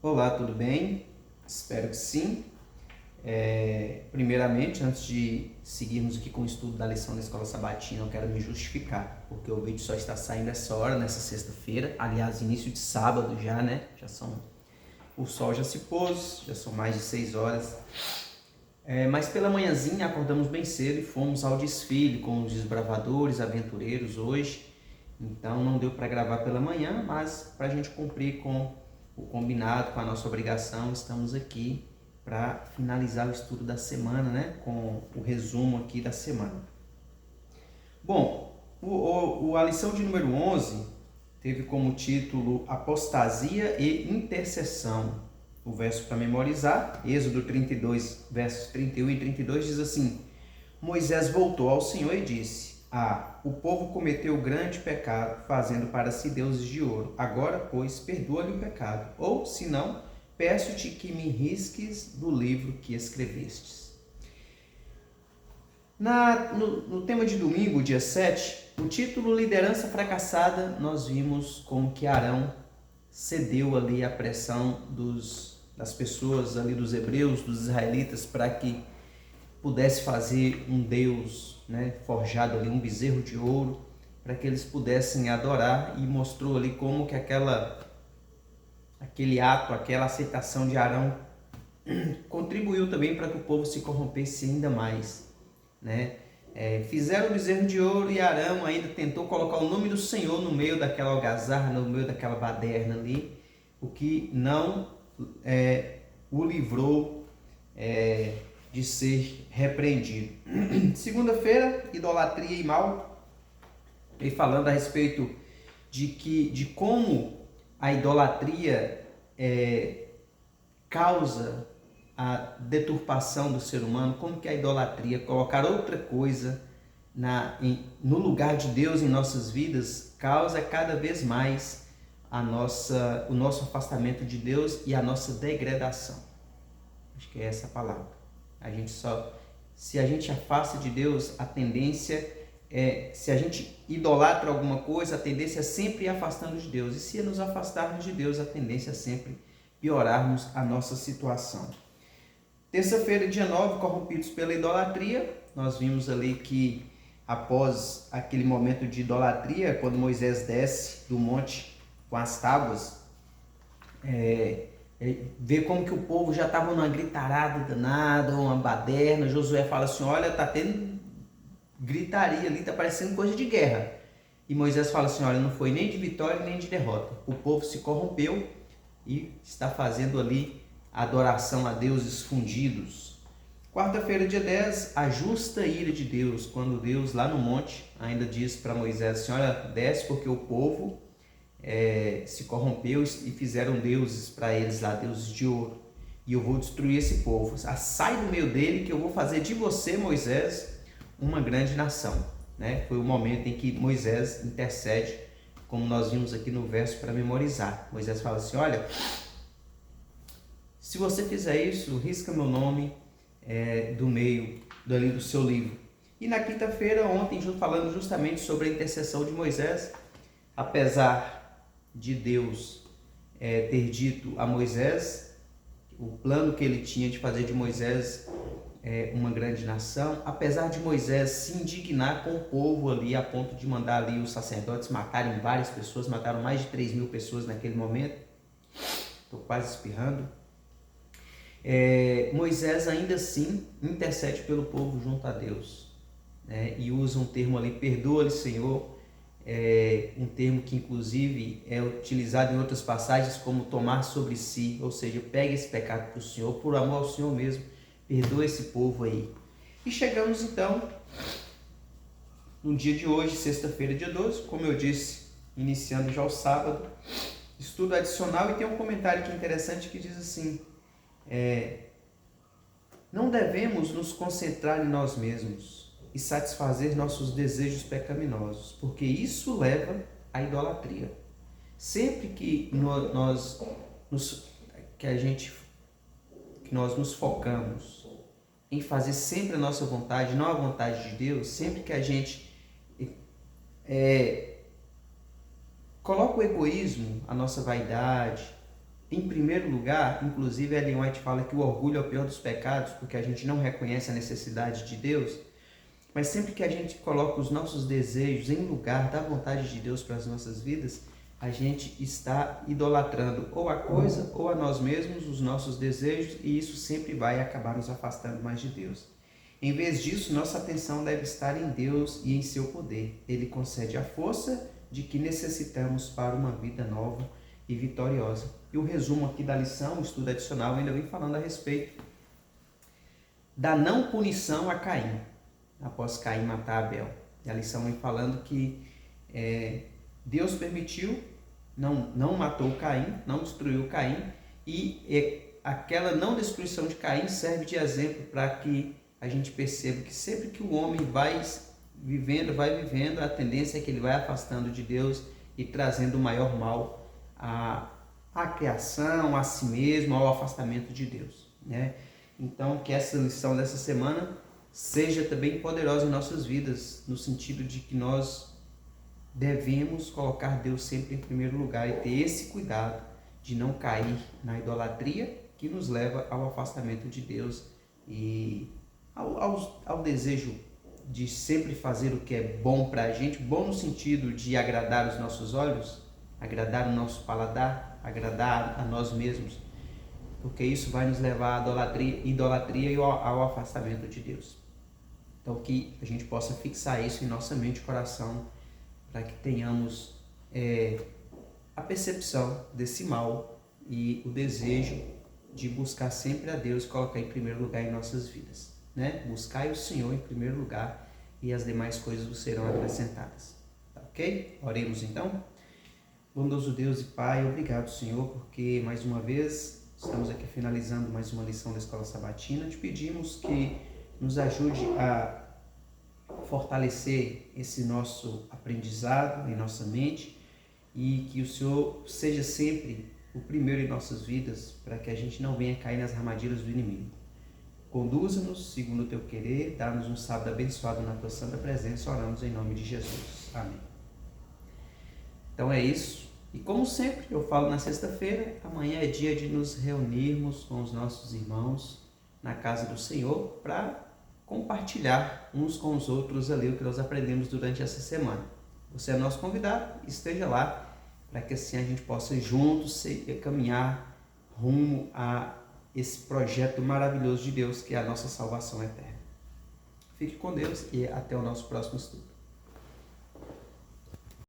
Olá, tudo bem? Espero que sim. Primeiramente, antes de seguirmos aqui com o estudo da lição da Escola Sabatina, eu quero me justificar, porque o vídeo só está saindo essa hora, nessa sexta-feira, aliás, início de sábado já, né? O sol já se pôs, já são mais de 6 horas. Mas pela manhãzinha acordamos bem cedo e fomos ao desfile com os desbravadores, aventureiros hoje. Então não deu para gravar pela manhã, mas para a gente cumprir com o combinado, com a nossa obrigação, estamos aqui para finalizar o estudo da semana, né? Com o resumo aqui da semana. Bom, a lição de número 11 teve como título Apostasia e Intercessão. O verso para memorizar, Êxodo 32, versos 31 e 32 diz assim: Moisés voltou ao Senhor e disse: o povo cometeu grande pecado, fazendo para si deuses de ouro. Agora, pois, perdoa-lhe o pecado. Ou, se não, peço-te que me risques do livro que escrevestes. No tema de domingo, dia 7, o título Liderança Fracassada, nós vimos como que Arão cedeu ali à pressão das pessoas ali, dos hebreus, dos israelitas, para que pudesse fazer um Deus, né, forjado ali, um bezerro de ouro, para que eles pudessem adorar, e mostrou ali como que aquele ato, aquela aceitação de Arão contribuiu também para que o povo se corrompesse ainda mais, né? Fizeram o bezerro de ouro e Arão ainda tentou colocar o nome do Senhor no meio daquela algazarra, no meio daquela baderna ali, o que não o livrou de ser repreendido. Segunda-feira, idolatria e mal, e falando a respeito de como a idolatria causa a deturpação do ser humano, como que a idolatria, colocar outra coisa no lugar de Deus em nossas vidas, causa cada vez mais o nosso afastamento de Deus e a nossa degradação. Acho que é essa a palavra. Se a gente afasta de Deus, a tendência se a gente idolatra alguma coisa, a tendência é sempre ir afastando de Deus. E se nos afastarmos de Deus, a tendência é sempre piorarmos a nossa situação. Terça-feira, dia 9, corrompidos pela idolatria. Nós vimos ali que após aquele momento de idolatria, quando Moisés desce do monte com as tábuas, vê como que o povo já estava numa gritarada danada, uma baderna. Josué fala assim: olha, tá tendo gritaria ali, tá parecendo coisa de guerra. E Moisés fala assim: olha, não foi nem de vitória nem de derrota. O povo se corrompeu e está fazendo ali adoração a deuses fundidos. Quarta-feira, dia 10, a justa ira de Deus, quando Deus lá no monte ainda diz para Moisés assim: olha, desce porque o povo se corrompeu e fizeram deuses para eles lá, deuses de ouro, e eu vou destruir esse povo. Sai do meio dele que eu vou fazer de você, Moisés, uma grande nação. Né? Foi o momento em que Moisés intercede, como nós vimos aqui no verso para memorizar. Moisés fala assim: olha, se você fizer isso, risca meu nome do meio do seu livro. E na quinta-feira, ontem, falando justamente sobre a intercessão de Moisés, apesar de Deus ter dito a Moisés o plano que ele tinha de fazer de Moisés uma grande nação, apesar de Moisés se indignar com o povo ali, a ponto de mandar ali os sacerdotes matarem várias pessoas, mataram mais de 3.000 pessoas naquele momento, estou quase espirrando, Moisés ainda assim intercede pelo povo junto a Deus, né? E usa um termo ali: perdoa-lhe, Senhor, um termo que inclusive é utilizado em outras passagens como tomar sobre si, ou seja, pega esse pecado para o Senhor, por amor ao Senhor mesmo, perdoa esse povo aí. E chegamos então no dia de hoje, sexta-feira, dia 12, como eu disse, iniciando já o sábado, estudo adicional, e tem um comentário aqui interessante que diz assim: não devemos nos concentrar em nós mesmos e satisfazer nossos desejos pecaminosos, porque isso leva à idolatria. Sempre que nós nos focamos em fazer sempre a nossa vontade, não a vontade de Deus, sempre que a gente coloca o egoísmo, a nossa vaidade, em primeiro lugar, inclusive Ellen White fala que o orgulho é o pior dos pecados, porque a gente não reconhece a necessidade de Deus, mas sempre que a gente coloca os nossos desejos em lugar da vontade de Deus para as nossas vidas, a gente está idolatrando ou a coisa ou a nós mesmos, os nossos desejos, e isso sempre vai acabar nos afastando mais de Deus. Em vez disso, nossa atenção deve estar em Deus e em seu poder. Ele concede a força de que necessitamos para uma vida nova e vitoriosa. E o resumo aqui da lição, o estudo adicional, ainda vem falando a respeito da não punição a Caim, após Caim matar Abel. E a lição vem falando que Deus permitiu, não matou Caim, não destruiu Caim, e aquela não destruição de Caim serve de exemplo para que a gente perceba que sempre que o homem vai vivendo, a tendência é que ele vai afastando de Deus e trazendo o maior mal à criação, a si mesmo, ao afastamento de Deus, né? Então, que essa lição dessa semana seja também poderosa em nossas vidas, no sentido de que nós devemos colocar Deus sempre em primeiro lugar e ter esse cuidado de não cair na idolatria que nos leva ao afastamento de Deus e ao desejo de sempre fazer o que é bom para a gente, bom no sentido de agradar os nossos olhos, agradar o nosso paladar, agradar a nós mesmos, porque isso vai nos levar à idolatria e ao afastamento de Deus. Então que a gente possa fixar isso em nossa mente e coração, para que tenhamos a percepção desse mal e o desejo de buscar sempre a Deus e colocar em primeiro lugar em nossas vidas, né? Buscai o Senhor em primeiro lugar e as demais coisas vos serão acrescentadas. Tá, ok? Oremos então. Bondoso Deus e Pai, obrigado, Senhor, porque mais uma vez estamos aqui finalizando mais uma lição da Escola Sabatina. Te pedimos que nos ajude a fortalecer esse nosso aprendizado em nossa mente e que o Senhor seja sempre o primeiro em nossas vidas, para que a gente não venha cair nas armadilhas do inimigo. Conduza-nos segundo o teu querer, dá-nos um sábado abençoado na tua santa presença, oramos em nome de Jesus. Amém. Então é isso. E como sempre, eu falo na sexta-feira, amanhã é dia de nos reunirmos com os nossos irmãos na casa do Senhor para compartilhar uns com os outros ali o que nós aprendemos durante essa semana. Você é nosso convidado, esteja lá, para que assim a gente possa juntos caminhar rumo a esse projeto maravilhoso de Deus, que é a nossa salvação eterna. Fique com Deus e até o nosso próximo estudo.